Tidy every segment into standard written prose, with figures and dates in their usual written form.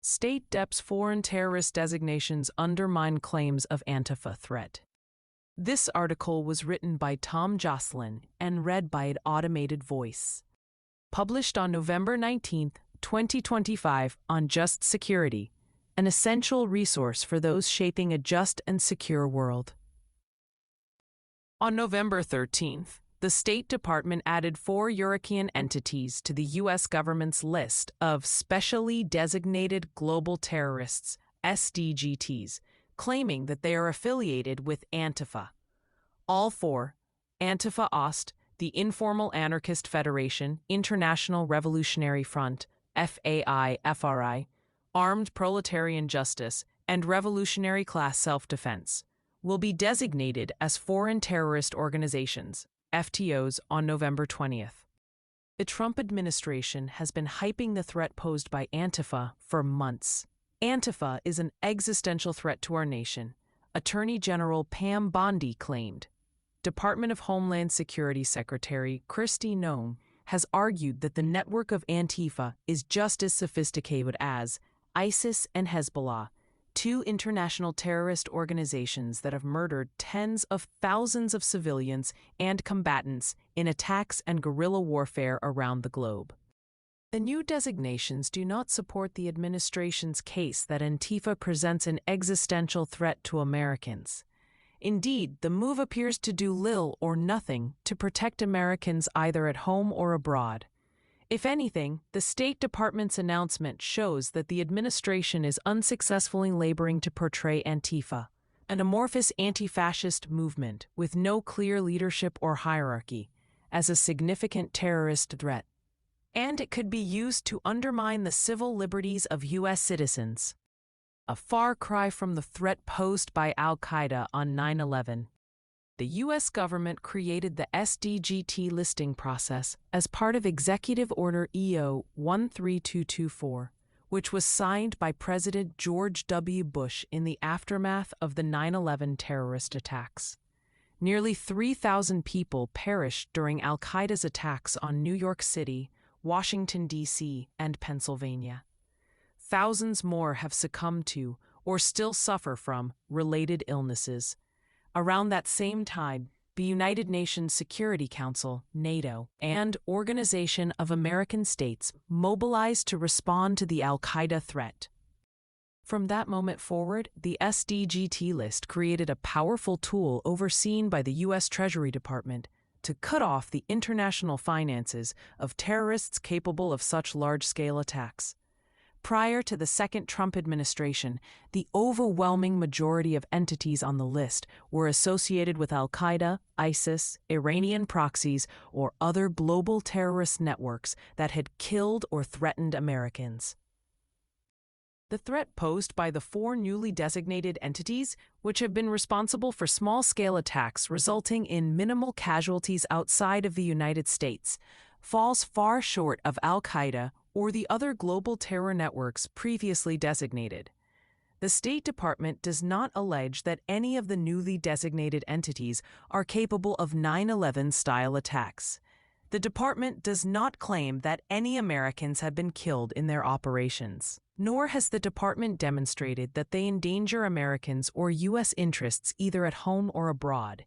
State Dept's foreign terrorist designations undermine claims of Antifa threat. This article was written by Joscelyn and read by an automated voice. Published on November 19, 2025 on Just Security, an essential resource for those shaping a just and secure world. On November 13th, the State Department added 4 European entities to the U.S. government's list of Specially Designated Global Terrorists, SDGTs, claiming that they are affiliated with Antifa. All 4, Antifa Ost, the Informal Anarchist Federation, International Revolutionary Front, FAI-FRI, Armed Proletarian Justice, and Revolutionary Class Self-Defense, will be designated as foreign terrorist organizations, FTOs, on November 20th. The Trump administration has been hyping the threat posed by Antifa for months. Antifa is an existential threat to our nation, Attorney General Pam Bondi claimed. Department of Homeland Security Secretary Kristi Noem has argued that the network of Antifa is just as sophisticated as ISIS and Hezbollah, 2 international terrorist organizations that have murdered tens of thousands of civilians and combatants in attacks and guerrilla warfare around the globe. The new designations do not support the administration's case that Antifa presents an existential threat to Americans. Indeed, the move appears to do little or nothing to protect Americans either at home or abroad. If anything, the State Department's announcement shows that the administration is unsuccessfully laboring to portray Antifa, an amorphous anti-fascist movement with no clear leadership or hierarchy, as a significant terrorist threat. And it could be used to undermine the civil liberties of U.S. citizens. A far cry from the threat posed by al-Qaeda on 9/11. The U.S. government created the SDGT listing process as part of Executive Order EO 13224, which was signed by President George W. Bush in the aftermath of the 9/11 terrorist attacks. Nearly 3,000 people perished during al-Qaeda's attacks on New York City, Washington, D.C., and Pennsylvania. Thousands more have succumbed to, or still suffer from, related illnesses. Around that same time, the United Nations Security Council, NATO, and Organization of American States mobilized to respond to the al-Qaeda threat. From that moment forward, the SDGT list created a powerful tool overseen by the U.S. Treasury Department to cut off the international finances of terrorists capable of such large-scale attacks. Prior to the second Trump administration, the overwhelming majority of entities on the list were associated with al-Qaeda, ISIS, Iranian proxies, or other global terrorist networks that had killed or threatened Americans. The threat posed by the 4 newly designated entities, which have been responsible for small-scale attacks resulting in minimal casualties outside of the United States, falls far short of al-Qaeda or the other global terror networks previously designated. The State Department does not allege that any of the newly designated entities are capable of 9/11-style attacks. The department does not claim that any Americans have been killed in their operations, nor has the department demonstrated that they endanger Americans or U.S. interests either at home or abroad,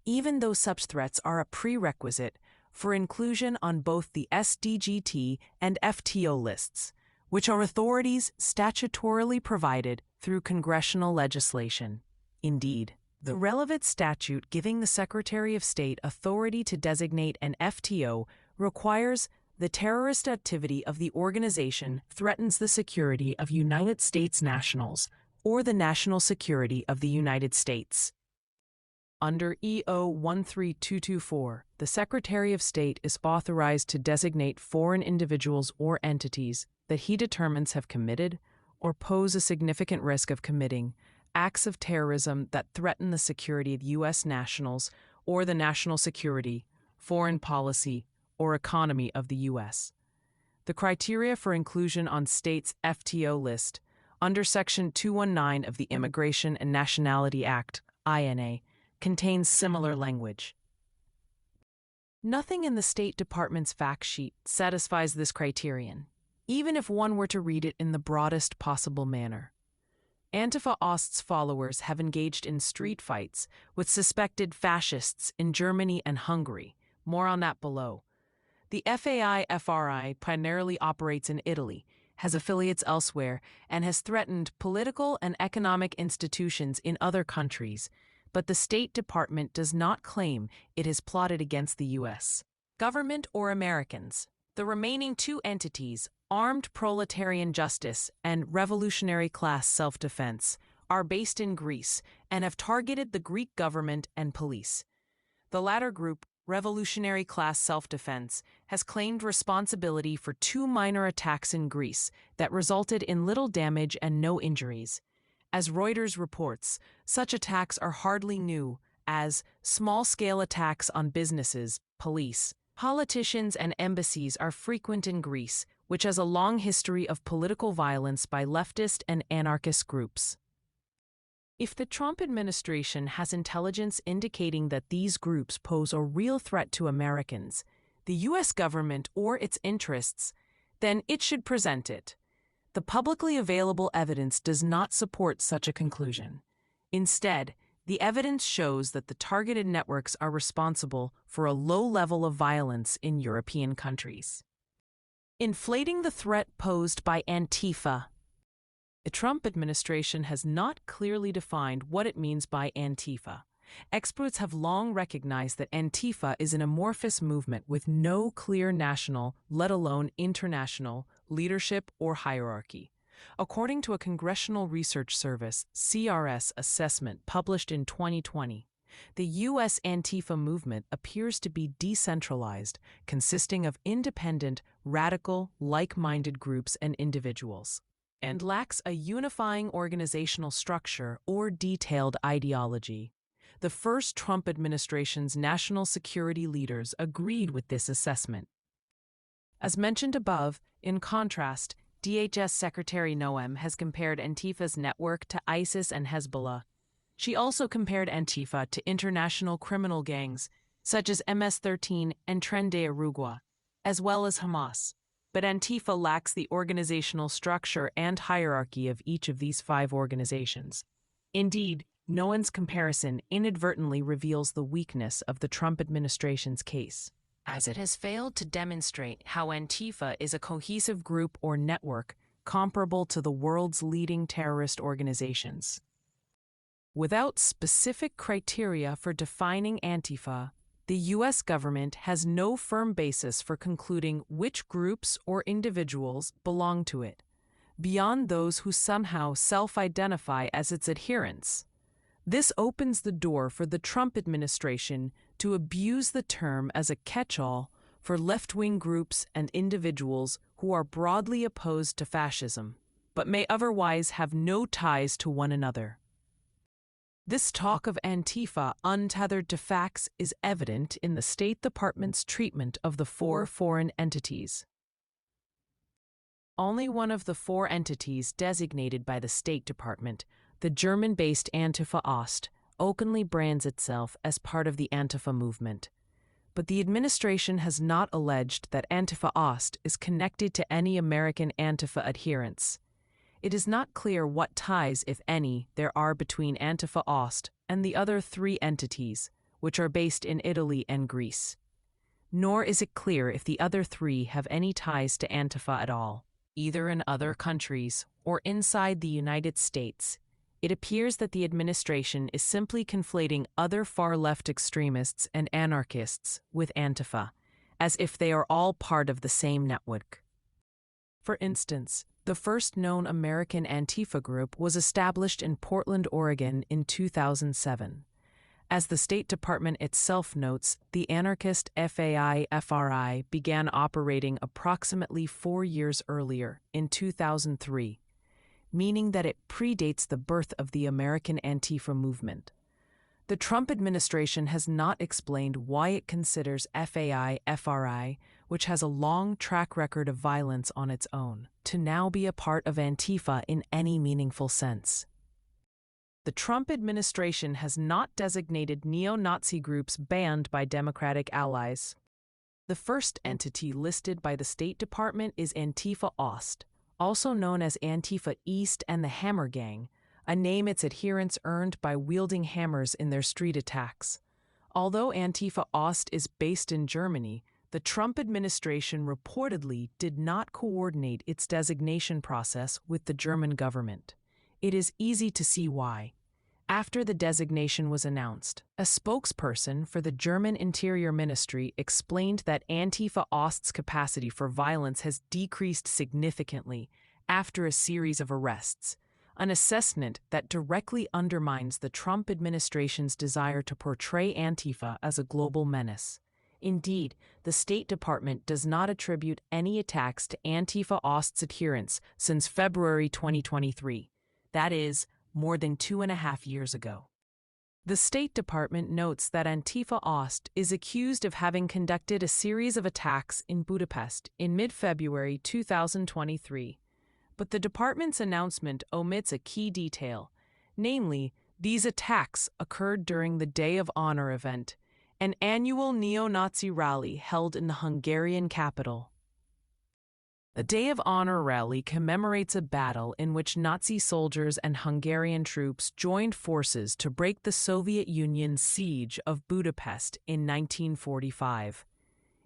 even though such threats are a prerequisite for inclusion on both the SDGT and FTO lists, which are authorities statutorily provided through congressional legislation. Indeed, the relevant statute giving the Secretary of State authority to designate an FTO requires the terrorist activity of the organization threatens the security of United States nationals or the national security of the United States. Under EO 13224, the Secretary of State is authorized to designate foreign individuals or entities that he determines have committed or pose a significant risk of committing acts of terrorism that threaten the security of U.S. nationals or the national security, foreign policy, or economy of the U.S. The criteria for inclusion on states' FTO list under Section 219 of the Immigration and Nationality Act, INA, contains similar language. Nothing in the State Department's fact sheet satisfies this criterion. even if one were to read it in the broadest possible manner. Antifa Ost's followers have engaged in street fights with suspected fascists in Germany and Hungary. More on that below. The FAI-FRI primarily operates in Italy, has affiliates elsewhere, and has threatened political and economic institutions in other countries, but the State Department does not claim it has plotted against the U.S. government or Americans. The remaining two entities, Armed Proletarian Justice and Revolutionary Class Self-Defense, are based in Greece and have targeted the Greek government and police. The latter group, Revolutionary Class Self-Defense, has claimed responsibility for two minor attacks in Greece that resulted in little damage and no injuries. As Reuters reports, such attacks are hardly new, as small-scale attacks on businesses, police, politicians, and embassies are frequent in Greece, which has a long history of political violence by leftist and anarchist groups. If the Trump administration has intelligence indicating that these groups pose a real threat to Americans, the U.S. government, or its interests, then it should present it. The publicly available evidence does not support such a conclusion. Instead, the evidence shows that the targeted networks are responsible for a low level of violence in European countries. Inflating the threat posed by Antifa. The Trump administration has not clearly defined what it means by Antifa. Experts have long recognized that Antifa is an amorphous movement with no clear national, let alone international, leadership or hierarchy. According to a Congressional Research Service (CRS) assessment published in 2020, the U.S. Antifa movement appears to be decentralized, consisting of independent, radical, like-minded groups and individuals, and lacks a unifying organizational structure or detailed ideology. The first Trump administration's national security leaders agreed with this assessment. As mentioned above, in contrast, DHS Secretary Noem has compared Antifa's network to ISIS and Hezbollah. She also compared Antifa to international criminal gangs, such as MS-13 and Tren de Aragua, as well as Hamas. But Antifa lacks the organizational structure and hierarchy of each of these five organizations. Indeed, Noem's comparison inadvertently reveals the weakness of the Trump administration's case, as it has failed to demonstrate how Antifa is a cohesive group or network comparable to the world's leading terrorist organizations. Without specific criteria for defining Antifa, the U.S. government has no firm basis for concluding which groups or individuals belong to it, beyond those who somehow self-identify as its adherents. This opens the door for the Trump administration to abuse the term as a catch-all for left-wing groups and individuals who are broadly opposed to fascism, but may otherwise have no ties to one another. This talk of Antifa untethered to facts is evident in the State Department's treatment of the four foreign entities. Only one of the four entities designated by the State Department, the German-based Antifa Ost, openly brands itself as part of the Antifa movement. But the administration has not alleged that Antifa Ost is connected to any American Antifa adherents. It is not clear what ties, if any, there are between Antifa Ost and the other three entities, which are based in Italy and Greece. Nor is it clear if the other three have any ties to Antifa at all, either in other countries or inside the United States. It appears that the administration is simply conflating other far-left extremists and anarchists with Antifa, as if they are all part of the same network. For instance, the first known American Antifa group was established in Portland, Oregon in 2007. As the State Department itself notes, the anarchist FAI-FRI began operating approximately 4 years earlier, in 2003, meaning that it predates the birth of the American Antifa movement. The Trump administration has not explained why it considers FAI-FRI, which has a long track record of violence on its own, to now be a part of Antifa in any meaningful sense. The Trump administration has not designated neo-Nazi groups banned by Democratic allies. The first entity listed by the State Department is Antifa Ost, also known as Antifa East and the Hammer Gang, a name its adherents earned by wielding hammers in their street attacks. Although Antifa Ost is based in Germany, the Trump administration reportedly did not coordinate its designation process with the German government. It is easy to see why. After the designation was announced, a spokesperson for the German Interior Ministry explained that Antifa Ost's capacity for violence has decreased significantly after a series of arrests, an assessment that directly undermines the Trump administration's desire to portray Antifa as a global menace. Indeed, the State Department does not attribute any attacks to Antifa Ost's adherents since February 2023. That is, more than 2.5 years ago. The State Department notes that Antifa Ost is accused of having conducted a series of attacks in Budapest in mid-February 2023. But the department's announcement omits a key detail, namely, these attacks occurred during the Day of Honor event, an annual neo-Nazi rally held in the Hungarian capital. The Day of Honor rally commemorates a battle in which Nazi soldiers and Hungarian troops joined forces to break the Soviet Union's siege of Budapest in 1945.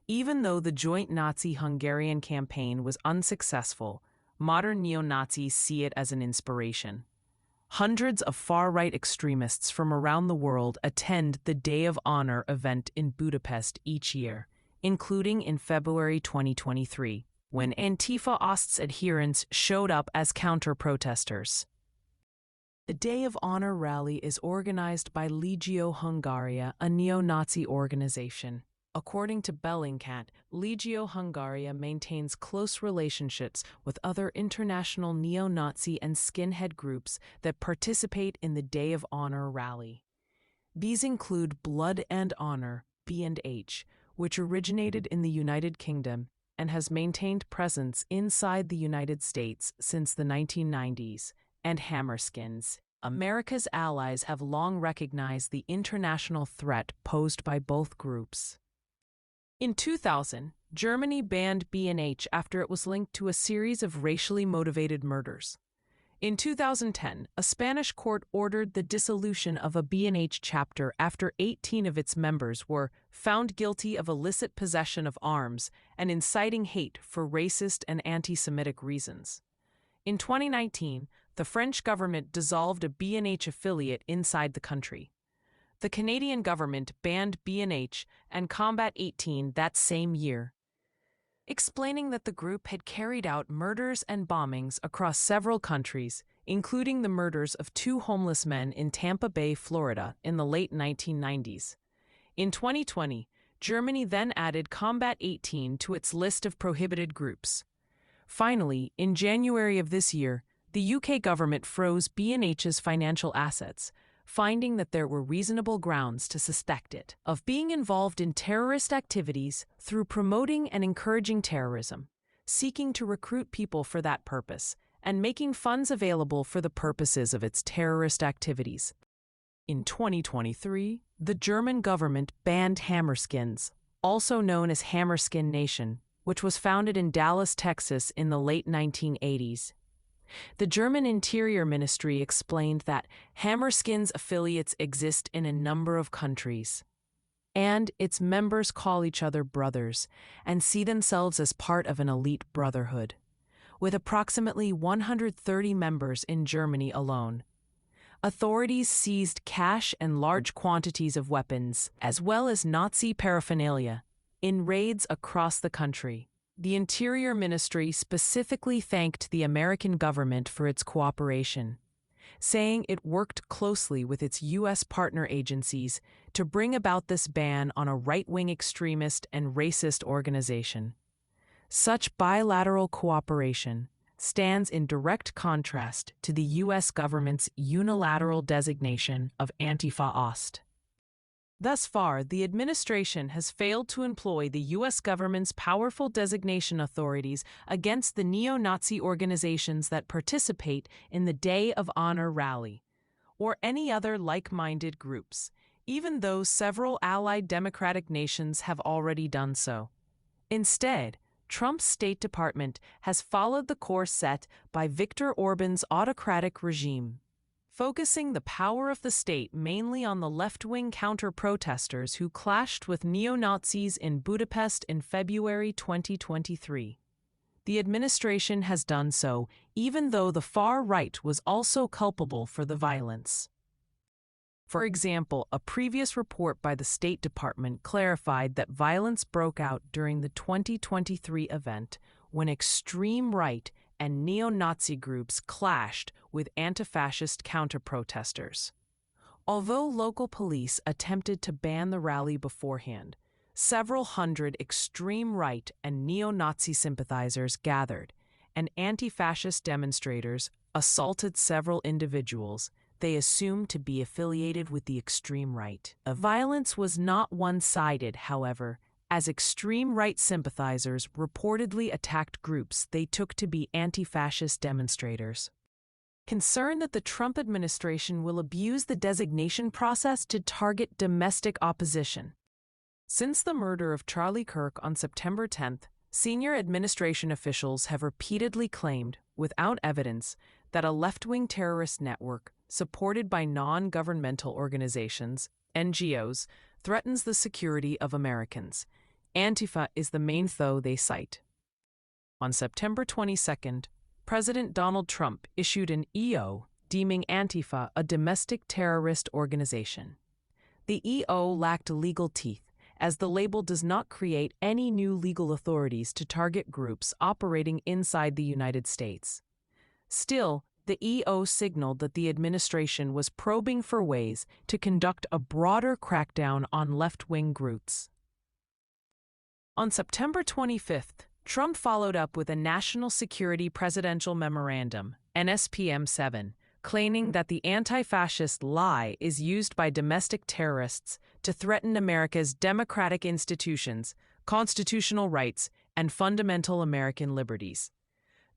Even though the joint Nazi-Hungarian campaign was unsuccessful, modern neo-Nazis see it as an inspiration. Hundreds of far-right extremists from around the world attend the Day of Honor event in Budapest each year, including in February 2023. When Antifa Ost's adherents showed up as counter-protesters. The Day of Honor rally is organized by Legio Hungaria, a neo-Nazi organization. According to Bellingcat, Legio Hungaria maintains close relationships with other international neo-Nazi and skinhead groups that participate in the Day of Honor rally. These include Blood and Honor, B&H, which originated in the United Kingdom and has maintained presence inside the United States since the 1990s, and Hammerskins. America's allies have long recognized the international threat posed by both groups. In 2000, Germany banned B&H after it was linked to a series of racially motivated murders. In 2010, a Spanish court ordered the dissolution of a B&H chapter after 18 of its members were found guilty of illicit possession of arms and inciting hate for racist and anti-Semitic reasons. In 2019, the French government dissolved a B&H affiliate inside the country. The Canadian government banned B&H and Combat 18 that same year, explaining that the group had carried out murders and bombings across several countries, including the murders of 2 homeless men in Tampa Bay, Florida, in the late 1990s. In 2020, Germany then added Combat 18 to its list of prohibited groups. Finally, in January of this year, the UK government froze B&H's financial assets, finding that there were reasonable grounds to suspect it of being involved in terrorist activities through promoting and encouraging terrorism, seeking to recruit people for that purpose, and making funds available for the purposes of its terrorist activities. In 2023, the German government banned Hammerskins, also known as Hammerskin Nation, which was founded in Dallas, Texas in the late 1980s. The German Interior Ministry explained that Hammerskins affiliates exist in a number of countries, and its members call each other brothers and see themselves as part of an elite brotherhood, with approximately 130 members in Germany alone. Authorities seized cash and large quantities of weapons, as well as Nazi paraphernalia, in raids across the country. The Interior Ministry specifically thanked the American government for its cooperation, saying it worked closely with its U.S. partner agencies to bring about this ban on a right-wing extremist and racist organization. Such bilateral cooperation stands in direct contrast to the U.S. government's unilateral designation of Antifa Ost. Thus far, the administration has failed to employ the U.S. government's powerful designation authorities against the neo-Nazi organizations that participate in the Day of Honor rally, or any other like-minded groups, even though several allied democratic nations have already done so. Instead, Trump's State Department has followed the course set by Viktor Orban's autocratic regime, focusing the power of the state mainly on the left-wing counter-protesters who clashed with neo-Nazis in Budapest in February 2023. The administration has done so even though the far right was also culpable for the violence. For example, a previous report by the State Department clarified that violence broke out during the 2023 event when extreme right and neo-Nazi groups clashed with anti-fascist counter-protesters. Although local police attempted to ban the rally beforehand, several hundred extreme right and neo-Nazi sympathizers gathered, and anti-fascist demonstrators assaulted several individuals they assumed to be affiliated with the extreme right. The violence was not one-sided, however, as extreme right sympathizers reportedly attacked groups they took to be anti-fascist demonstrators. Concerned that the Trump administration will abuse the designation process to target domestic opposition. Since the murder of Charlie Kirk on September 10th, senior administration officials have repeatedly claimed, without evidence, that a left-wing terrorist network supported by non-governmental organizations, NGOs, threatens the security of Americans. Antifa is the main foe they cite. On September 22nd, President Donald Trump issued an EO deeming Antifa a domestic terrorist organization. The EO lacked legal teeth, as the label does not create any new legal authorities to target groups operating inside the United States. Still, the EO signaled that the administration was probing for ways to conduct a broader crackdown on left-wing groups. On September 25th, Trump followed up with a National Security Presidential Memorandum, NSPM-7, claiming that the anti-fascist lie is used by domestic terrorists to threaten America's democratic institutions, constitutional rights, and fundamental American liberties.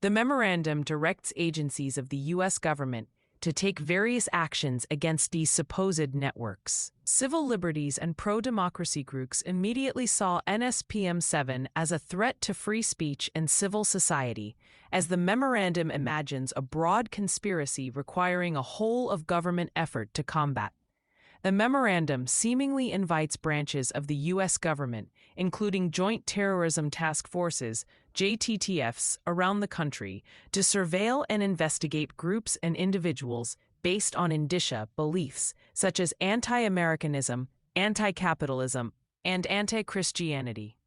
The memorandum directs agencies of the U.S. government to take various actions against these supposed networks. Civil liberties and pro-democracy groups immediately saw NSPM-7 as a threat to free speech and civil society, as the memorandum imagines a broad conspiracy requiring a whole-of-government effort to combat. The memorandum seemingly invites branches of the U.S. government, including Joint Terrorism Task Forces, JTTFs, around the country, to surveil and investigate groups and individuals based on indicia beliefs such as anti-Americanism, anti-capitalism, and anti-Christianity.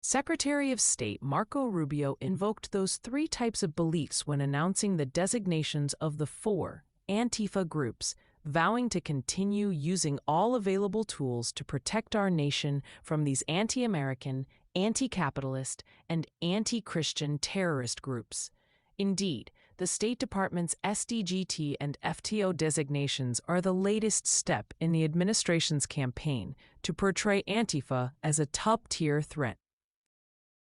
Secretary of State Marco Rubio invoked those three types of beliefs when announcing the designations of the 4 Antifa groups, vowing to continue using all available tools to protect our nation from these anti-American, anti-capitalist, and anti-Christian terrorist groups. Indeed, the State Department's SDGT and FTO designations are the latest step in the administration's campaign to portray Antifa as a top-tier threat.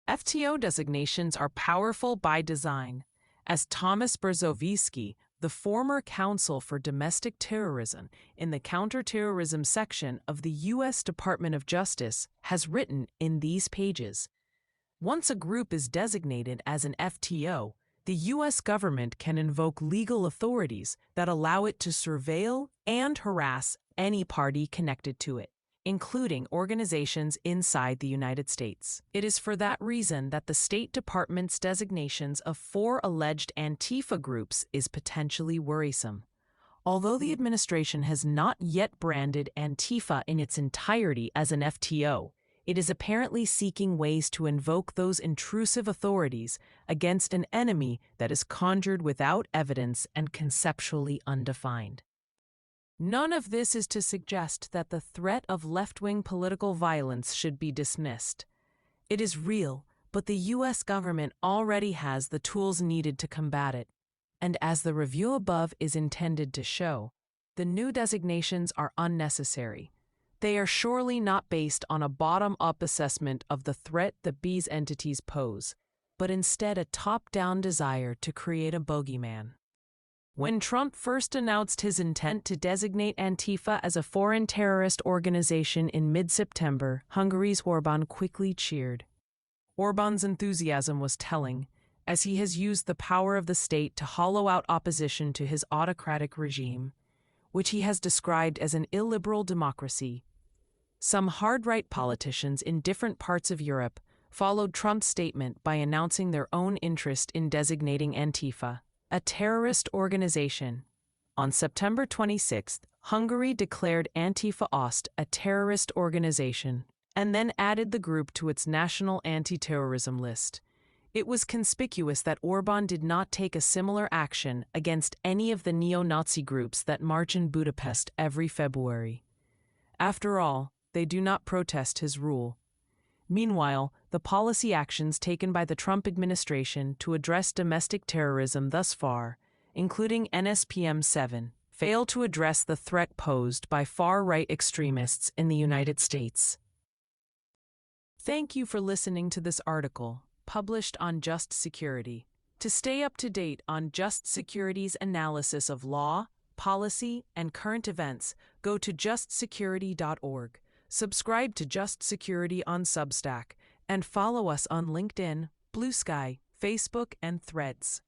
FTO designations are powerful by design, as Thomas Berzowiecki, the former counsel for domestic terrorism in the counterterrorism section of the U.S. Department of Justice, has written in these pages. Once a group is designated as an FTO, the U.S. government can invoke legal authorities that allow it to surveil and harass any party connected to it, including organizations inside the United States. It is for that reason that the State Department's designations of 4 alleged Antifa groups is potentially worrisome. Although the administration has not yet branded Antifa in its entirety as an FTO, it is apparently seeking ways to invoke those intrusive authorities against an enemy that is conjured without evidence and conceptually undefined. None of this is to suggest that the threat of left-wing political violence should be dismissed. It is real, but the U.S. government already has the tools needed to combat it. And as the review above is intended to show, the new designations are unnecessary. They are surely not based on a bottom-up assessment of the threat that these entities pose, but instead a top-down desire to create a bogeyman. When Trump first announced his intent to designate Antifa as a foreign terrorist organization in mid-September, Hungary's Orbán quickly cheered. Orban's enthusiasm was telling, as he has used the power of the state to hollow out opposition to his autocratic regime, which he has described as an illiberal democracy. Some hard-right politicians in different parts of Europe followed Trump's statement by announcing their own interest in designating Antifa a terrorist organization. On September 26, Hungary declared Antifa Ost a terrorist organization and then added the group to its national anti-terrorism list. It was conspicuous that Orban did not take a similar action against any of the neo-Nazi groups that march in Budapest every February. After all, they do not protest his rule. Meanwhile, the policy actions taken by the Trump administration to address domestic terrorism thus far, including NSPM 7, fail to address the threat posed by far-right extremists in the United States. Thank you for listening to this article, published on Just Security. To stay up to date on Just Security's analysis of law, policy, and current events, go to justsecurity.org. Subscribe to Just Security on Substack, and follow us on LinkedIn, Blue Sky, Facebook, and Threads.